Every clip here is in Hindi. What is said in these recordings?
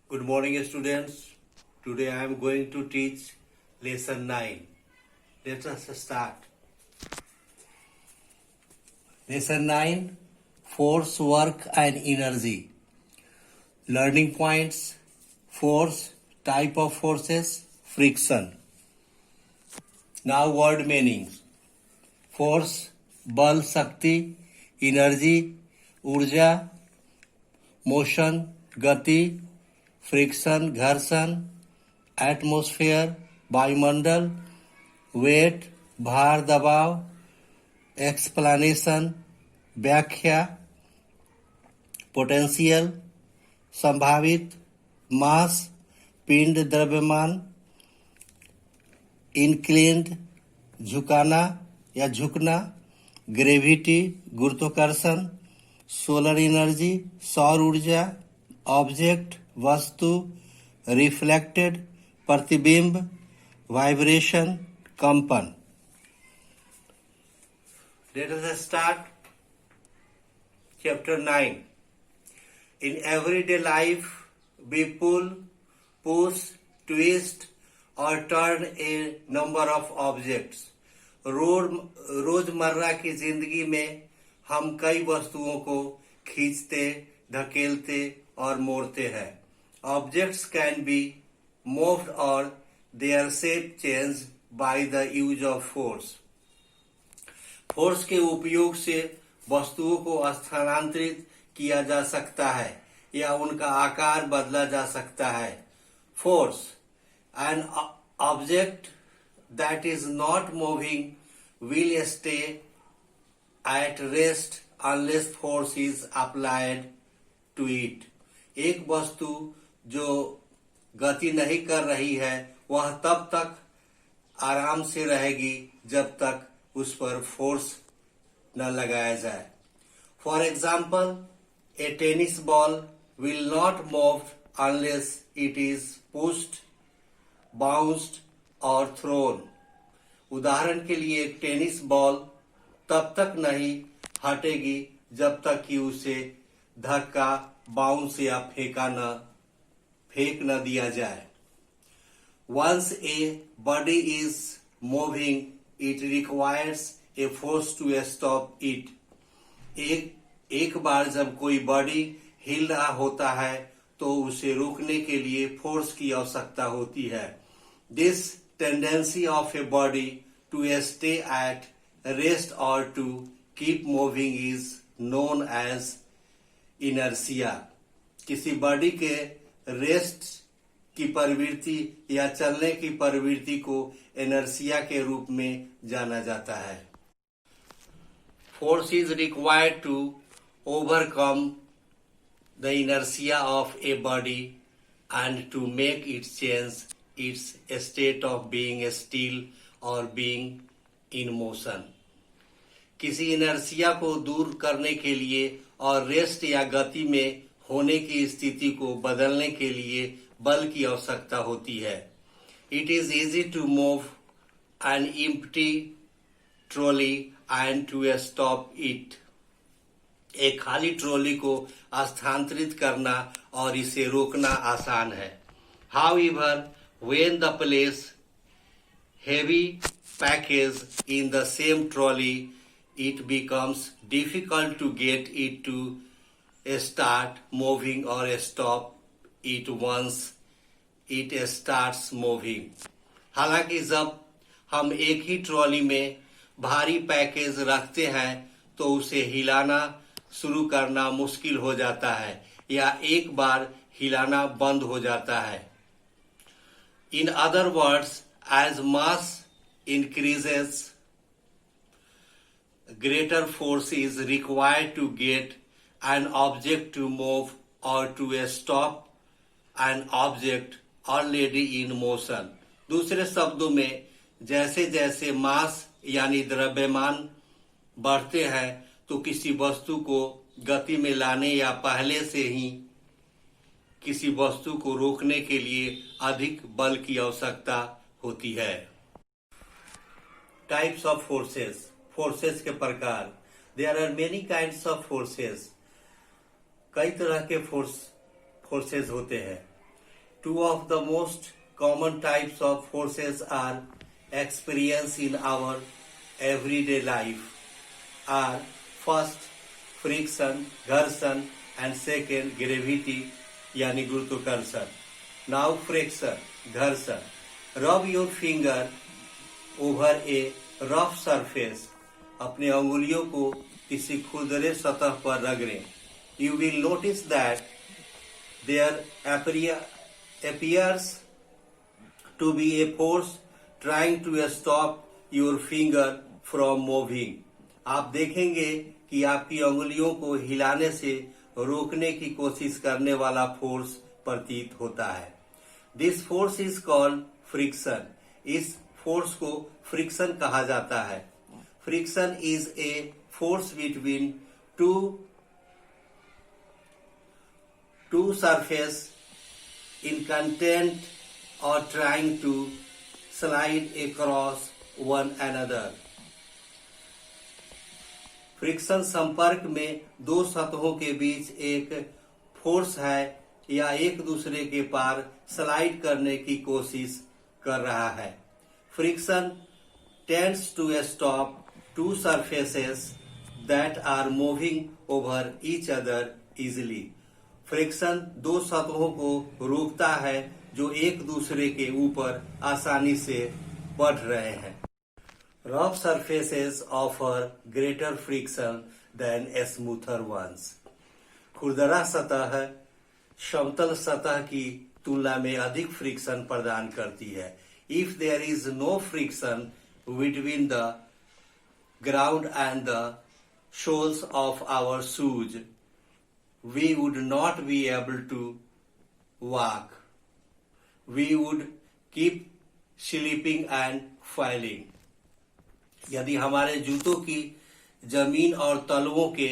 Good morning, students. Today I am going to teach lesson 9. Let us start. Lesson 9, Force, Work and Energy. Learning points: force, type of forces, friction. Now word meanings. Force, बल, शक्ति, एनर्जी, ऊर्जा, मोशन, गति, फ्रिक्शन, घर्षण, एटमॉस्फेयर, वायुमंडल, वेट, भार, दबाव, एक्सप्लेनेशन, व्याख्या, पोटेंशियल, संभावित, मास, पिंड, द्रव्यमान, इंक्लिन्ड, झुकाना या झुकना, ग्रेविटी, गुरुत्वाकर्षण, सोलर एनर्जी, सौर ऊर्जा, ऑब्जेक्ट, वस्तु, रिफ्लेक्टेड, प्रतिबिंब, वाइब्रेशन, कंपन. Let us start chapter 9. In everyday life, we pull, push, twist or turn a number of objects. रोजमर्रा की जिंदगी में हम कई वस्तुओं को खींचते, धकेलते और मोड़ते हैं. Objects can be moved or their shape changed by the use of force. Force के उपयोग से वस्तुओं को स्थानांतरित किया जा सकता है या उनका आकार बदला जा सकता है. Force, an object that is not moving will stay at rest unless force is applied to it. एक वस्तु जो गति नहीं कर रही है वह तब तक आराम से रहेगी जब तक उस पर फोर्स न लगाया जाए. For example, A tennis ball will not move unless it is pushed, bounced और थ्रोन. उदाहरण के लिए एक टेनिस बॉल तब तक नहीं हटेगी जब तक कि उसे धक्का, बाउंस या फेंक न दिया जाए. Once a body is moving, it requires a force to stop it. एक बार जब कोई बॉडी हिल रहा होता है तो उसे रोकने के लिए फोर्स की आवश्यकता होती है. This tendency of a body to stay at rest or to keep moving is known as inertia. किसी बॉडी के रेस्ट की प्रवृत्ति या चलने की प्रवृत्ति को इनर्शिया के रूप में जाना जाता है. Force is required to overcome the inertia of a body and to make it change its state of being still और बीइंग इन मोशन. किसी इनर्शिया को दूर करने के लिए और रेस्ट या गति में होने की स्थिति को बदलने के लिए बल की आवश्यकता होती है. It is easy to move an empty trolley and to stop it. एक खाली ट्रॉली को स्थानांतरित करना और इसे रोकना आसान है. However, when the place heavy package in the same trolley, it becomes difficult to get it to start moving or stop it once it starts moving. हालांकि जब हम एक ही ट्रॉली में भारी पैकेज रखते हैं तो उसे हिलाना शुरू करना मुश्किल हो जाता है या एक बार हिलाना बंद हो जाता है. In other words, as mass increases, greater force is required to get an object to move or to stop an object already in motion. दूसरे शब्दों में, जैसे जैसे मास यानी द्रव्यमान बढ़ते हैं तो किसी वस्तु को गति में लाने या पहले से ही किसी वस्तु को रोकने के लिए अधिक बल की आवश्यकता होती है. Types of forces. फोर्सेस के प्रकार. There are many kinds of forces. कई तरह के फोर्सेस होते हैं. Two of the most common types of forces are experienced in our everyday life are first friction, घर्षण and second gravity यानी गुरुत्वाकर्षण. Now friction, घर्षण. Rub your finger over a rough surface. अपने अंगुलियों को किसी खुरदरे सतह पर रगड़ें. You will notice that there appears to be a force trying to stop your finger from moving. आप देखेंगे कि आपकी अंगुलियों को हिलाने से रोकने की कोशिश करने वाला फोर्स प्रतीत होता है. This force is called friction. इस फोर्स को फ्रिक्शन कहा जाता है. Friction is a force between two surface in content or trying to slide across one another. Friction संपर्क में दो सतहों के बीच एक फोर्स है या एक दूसरे के पार स्लाइड करने की कोशिश कर रहा है. Friction tends to stop two surfaces that are moving over each other easily. Friction दो सतहों को रोकता है जो एक दूसरे के ऊपर आसानी से बढ़ रहे हैं. Rough surfaces offer greater friction than smoother ones. खुरदरा सतह समतल सतह की तुलना में अधिक फ्रिक्शन प्रदान करती है. If there is no friction between the ground and the soles of our shoes, we would not be able to walk. We would keep slipping and falling. यदि हमारे जूतों की जमीन और तलवों के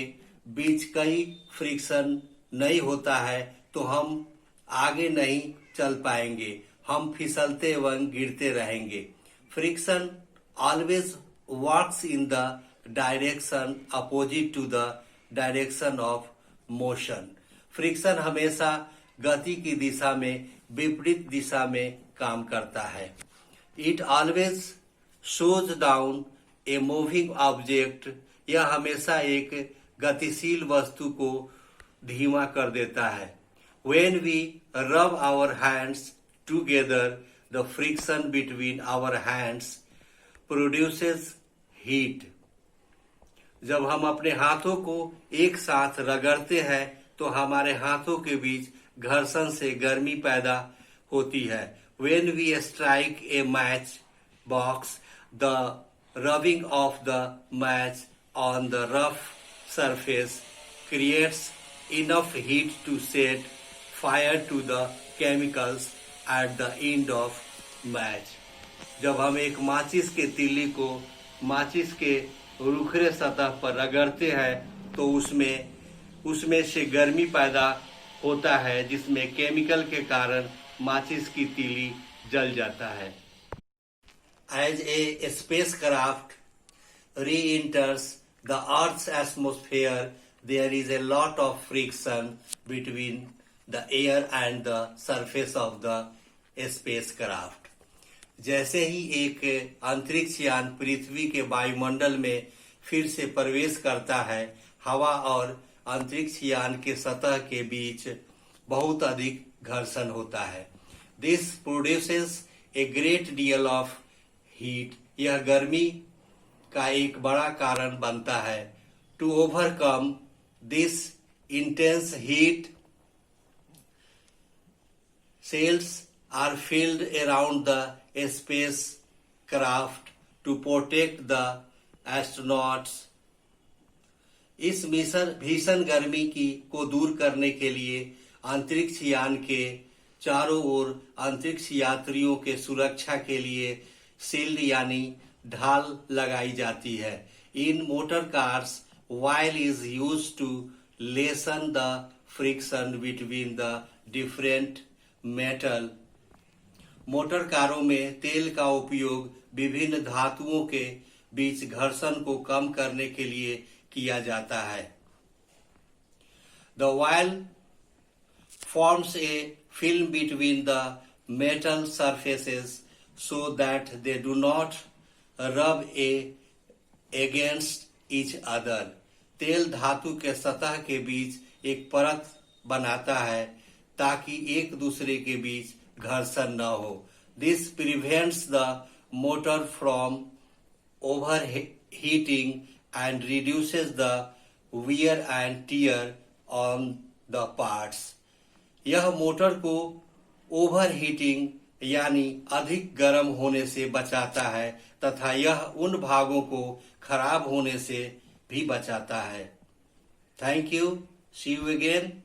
बीच कई फ्रिक्शन नहीं होता है तो हम आगे नहीं चल पाएंगे. हम फिसलते एवं गिरते रहेंगे. Friction always works in the direction opposite to the direction of motion. Friction हमेशा गति की दिशा में विपरीत दिशा में काम करता है. It always shows down a moving object. यह हमेशा एक गतिशील वस्तु को धीमा कर देता है. When we rub our hands together, the friction between our hands produces heat. जब हम अपने हाथों को एक साथ रगड़ते हैं तो हमारे हाथों के बीच घर्षण से गर्मी पैदा होती है. When we strike a match box, the rubbing of the match on the rough surface creates enough heat to set fire to the chemicals at the end of match. जब हम एक माचिस के तीली को माचिस के रुखरे सतह पर रगड़ते हैं तो उसमें से गर्मी पैदा होता है जिसमें केमिकल के कारण माचिस की तीली जल जाता है. As a spacecraft re-enters the Earth's atmosphere, there is a lot of friction between the air and the surface of the spacecraft. जैसे ही एक अंतरिक्ष यान पृथ्वी के वायुमंडल में फिर से प्रवेश करता है, हवा और अंतरिक्ष यान के सतह के बीच बहुत अधिक घर्षण होता है. This produces a great deal of heat. यह गर्मी का एक बड़ा कारण बनता है. To overcome this intense heat, cells are filled around the spacecraft to protect the astronauts. इस भीषण गर्मी को दूर करने के लिए अंतरिक्ष यान के चारों ओर अंतरिक्ष यात्रियों के सुरक्षा के लिए शील्ड यानी ढाल लगाई जाती है. In motor cars oil is used to lessen the friction between the different metal. Motor कारों में तेल का उपयोग विभिन्न धातुओं के बीच घर्षण को कम करने के लिए किया जाता है. The oil forms a film between the metal surfaces so that they do not rub against each other. तेल धातु के सतह के बीच एक परत बनाता है ताकि एक दूसरे के बीच घर्षण न हो. This prevents the motor from overheating and reduces the wear and tear on the parts. यह मोटर को ओवरहीटिंग यानी अधिक गर्म होने से बचाता है तथा यह उन भागों को खराब होने से भी बचाता है. Thank you. See you again.